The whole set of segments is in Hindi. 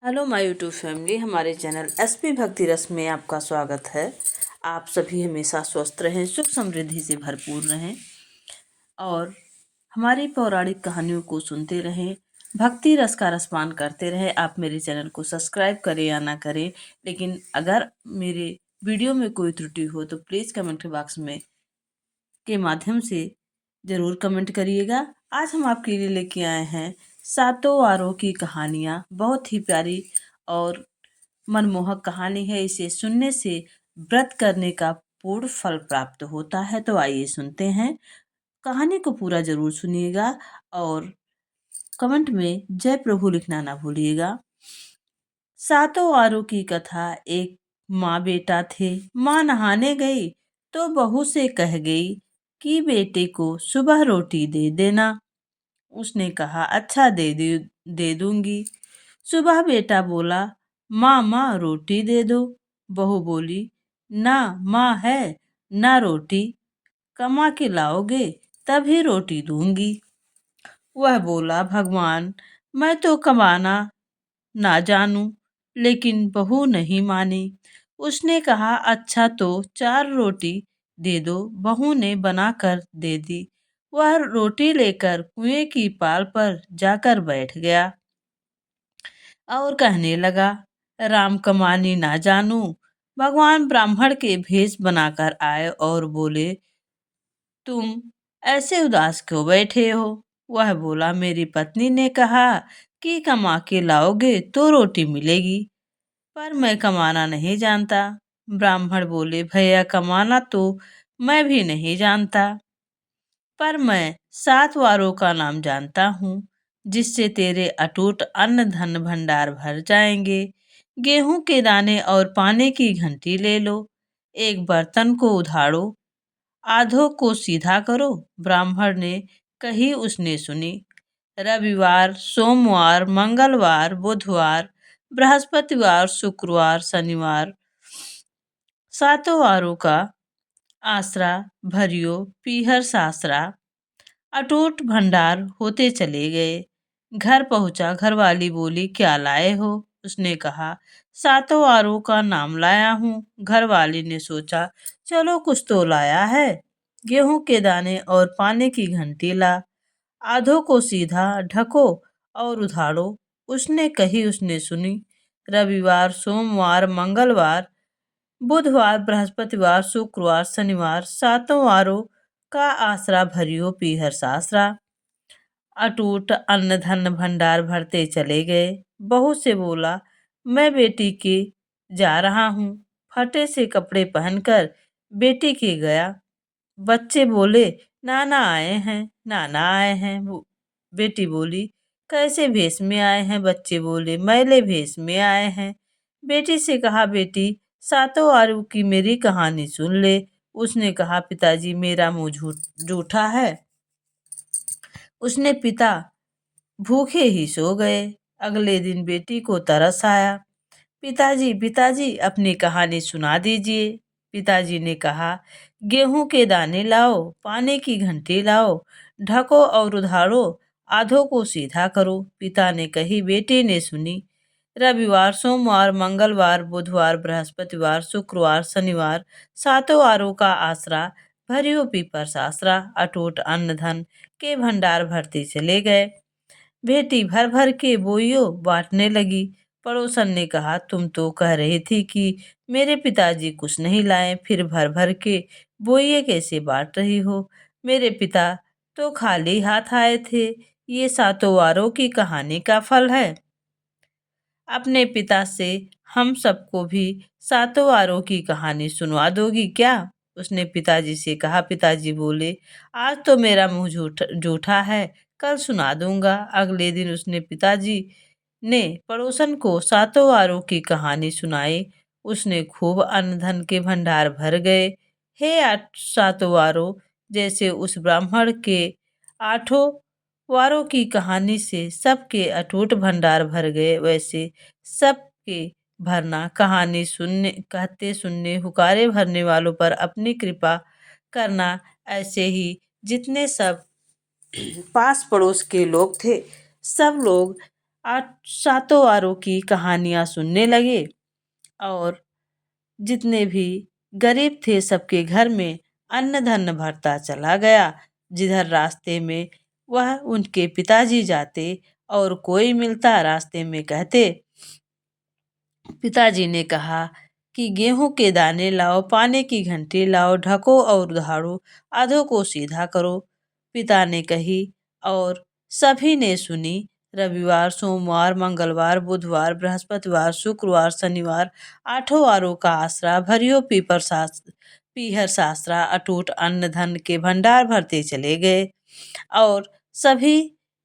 हेलो माय यूट्यूब फैमिली, हमारे चैनल एसपी भक्ति रस में आपका स्वागत है। आप सभी हमेशा स्वस्थ रहें, सुख समृद्धि से भरपूर रहें और हमारी पौराणिक कहानियों को सुनते रहें, भक्ति रस का रसपान करते रहें। आप मेरे चैनल को सब्सक्राइब करें या ना करें, लेकिन अगर मेरे वीडियो में कोई त्रुटि हो तो प्लीज़ कमेंट बॉक्स में के माध्यम से ज़रूर कमेंट करिएगा। आज हम आपके लिए लेके आए हैं सातों वारों की कहानियाँ। बहुत ही प्यारी और मनमोहक कहानी है। इसे सुनने से व्रत करने का पूर्ण फल प्राप्त होता है। तो आइए सुनते हैं, कहानी को पूरा जरूर सुनिएगा और कमेंट में जय प्रभु लिखना ना भूलिएगा। सातों वारों की कथा। एक माँ बेटा थे। माँ नहाने गई तो बहू से कह गई कि बेटे को सुबह रोटी दे देना। उसने कहा अच्छा दे दूंगी। सुबह बेटा बोला माँ माँ रोटी दे दो। बहू बोली ना माँ है ना रोटी, कमा के लाओगे तभी रोटी दूंगी। वह बोला भगवान मैं तो कमाना ना जानूं, लेकिन बहू नहीं मानी। उसने कहा अच्छा तो 4 रोटी दे दो। बहू ने बनाकर दे दी। वह रोटी लेकर कुएं की पाल पर जाकर बैठ गया और कहने लगा राम कमानी ना जानू। भगवान ब्राह्मण के भेष बनाकर आए और बोले तुम ऐसे उदास क्यों बैठे हो। वह बोला मेरी पत्नी ने कहा कि कमा के लाओगे तो रोटी मिलेगी, पर मैं कमाना नहीं जानता। ब्राह्मण बोले भैया कमाना तो मैं भी नहीं जानता, पर मैं 7 वारों का नाम जानता हूँ जिससे तेरे अटूट अन्न धन भंडार भर जाएंगे। गेहूं के दाने और पानी की घंटी ले लो। एक बर्तन को उधाड़ो, आधों को सीधा करो। ब्राह्मण ने कही उसने सुनी। रविवार सोमवार मंगलवार बुधवार बृहस्पतिवार शुक्रवार शनिवार 7 वारों का आसरा भरियो पीहर सासरा। अटूट भंडार होते चले गए। घर पहुंचा, घरवाली बोली क्या लाए हो। उसने कहा 7 वारों का नाम लाया हूँ। घरवाली ने सोचा चलो कुछ तो लाया है। गेहूं के दाने और पानी की घंटी ला। आधों को सीधा ढको और उधाड़ो। उसने कही उसने सुनी। रविवार सोमवार मंगलवार बुधवार बृहस्पतिवार शुक्रवार शनिवार 7 वारों का आसरा भरियो पीहर सासरा। अटूट अन्न धन भंडार भरते चले गए। बहू से बोला मैं बेटी के जा रहा हूँ। फटे से कपड़े पहनकर बेटी के गया। बच्चे बोले नाना आए हैं नाना आए हैं। बेटी बोली कैसे भेष में आए हैं। बच्चे बोले मैले भेष में आए हैं। बेटी से कहा बेटी 7 वारों की मेरी कहानी सुन ले। उसने कहा पिताजी मेरा मुंह जूठा है। उसने पिता भूखे ही सो गए। अगले दिन बेटी को तरस आया। पिताजी पिताजी अपनी कहानी सुना दीजिए। पिताजी ने कहा गेहूं के दाने लाओ, पानी की घंटी लाओ, ढको और उधारो, आधों को सीधा करो। पिता ने कही बेटी ने सुनी। रविवार सोमवार मंगलवार बुधवार बृहस्पतिवार शुक्रवार शनिवार 7 वारों का आसरा भरियो पीपर सासरा। अटूट अन्न धन के भंडार भरते चले गए। बेटी भर भर के बोइयों बांटने लगी। पड़ोसन ने कहा तुम तो कह रही थी कि मेरे पिताजी कुछ नहीं लाए, फिर भर भर के बोइये कैसे बांट रही हो। मेरे पिता तो खाली हाथ आए थे। ये 7 वारों की कहानी का फल है। अपने पिता से हम सबको भी 7 वारों की कहानी सुनवा दोगी क्या। उसने पिताजी से कहा। पिताजी बोले आज तो मेरा मुंह जूठा है, कल सुना दूंगा। अगले दिन उसने पिताजी ने पड़ोसन को 7 वारों की कहानी सुनाई। उसने खूब अन्न धन के भंडार भर गए। हे 7 वारों, जैसे उस ब्राह्मण के 8 वारों की कहानी से सबके अटूट भंडार भर गए, वैसे सबके भरना। कहानी सुनने कहते सुनने हुकारे भरने वालों पर अपनी कृपा करना। ऐसे ही जितने सब पास पड़ोस के लोग थे, सब लोग सातों वारों की कहानियाँ सुनने लगे और जितने भी गरीब थे सबके घर में अन्न धन भरता चला गया। जिधर रास्ते में वह उनके पिताजी जाते और कोई मिलता रास्ते में कहते, पिताजी ने कहा कि गेहूं के दाने लाओ, पानी की घंटी लाओ, ढको और उधारो, आधों को सीधा करो। पिता ने कही और सभी ने सुनी। रविवार, सोमवार, मंगलवार, बुधवार, बृहस्पतिवार, शुक्रवार, शनिवार, आठों वारों का आसरा भरियो पीहर सासरा अटूट अन्न धन के भंडार भरते चले गए और सभी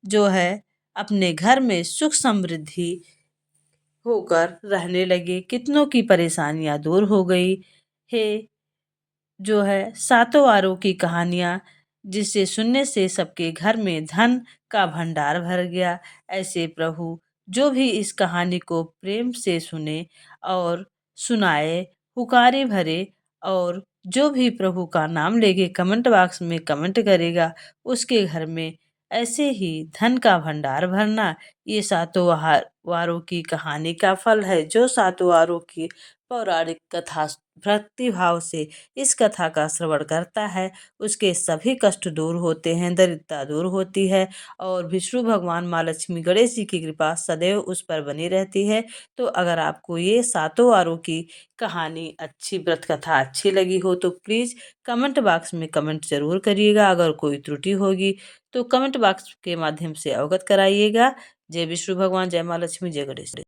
जो है अपने घर में सुख समृद्धि होकर रहने लगे। कितनों की परेशानियां दूर हो गई। हे जो है सातों वारों की कहानियाँ जिसे सुनने से सबके घर में धन का भंडार भर गया। ऐसे प्रभु जो भी इस कहानी को प्रेम से सुने और सुनाए, हुकारे भरे और जो भी प्रभु का नाम लेके कमेंट बॉक्स में कमेंट करेगा उसके घर में ऐसे ही धन का भंडार भरना, ये सातों वारों की कहानी का फल है। जो सातों वारों की पौराणिक कथा भक्ति भाव से इस कथा का श्रवण करता है उसके सभी कष्ट दूर होते हैं, दरिद्रता दूर होती है और विष्णु भगवान, माँ लक्ष्मी, गणेश जी की कृपा सदैव उस पर बनी रहती है। तो अगर आपको ये सातों वारों की कहानी अच्छी, व्रत कथा अच्छी लगी हो तो प्लीज़ कमेंट बॉक्स में कमेंट जरूर करिएगा। अगर कोई त्रुटि होगी तो कमेंट बॉक्स के माध्यम से अवगत कराइएगा। जय विष्णु भगवान, जय माँ लक्ष्मी, जय गणेश।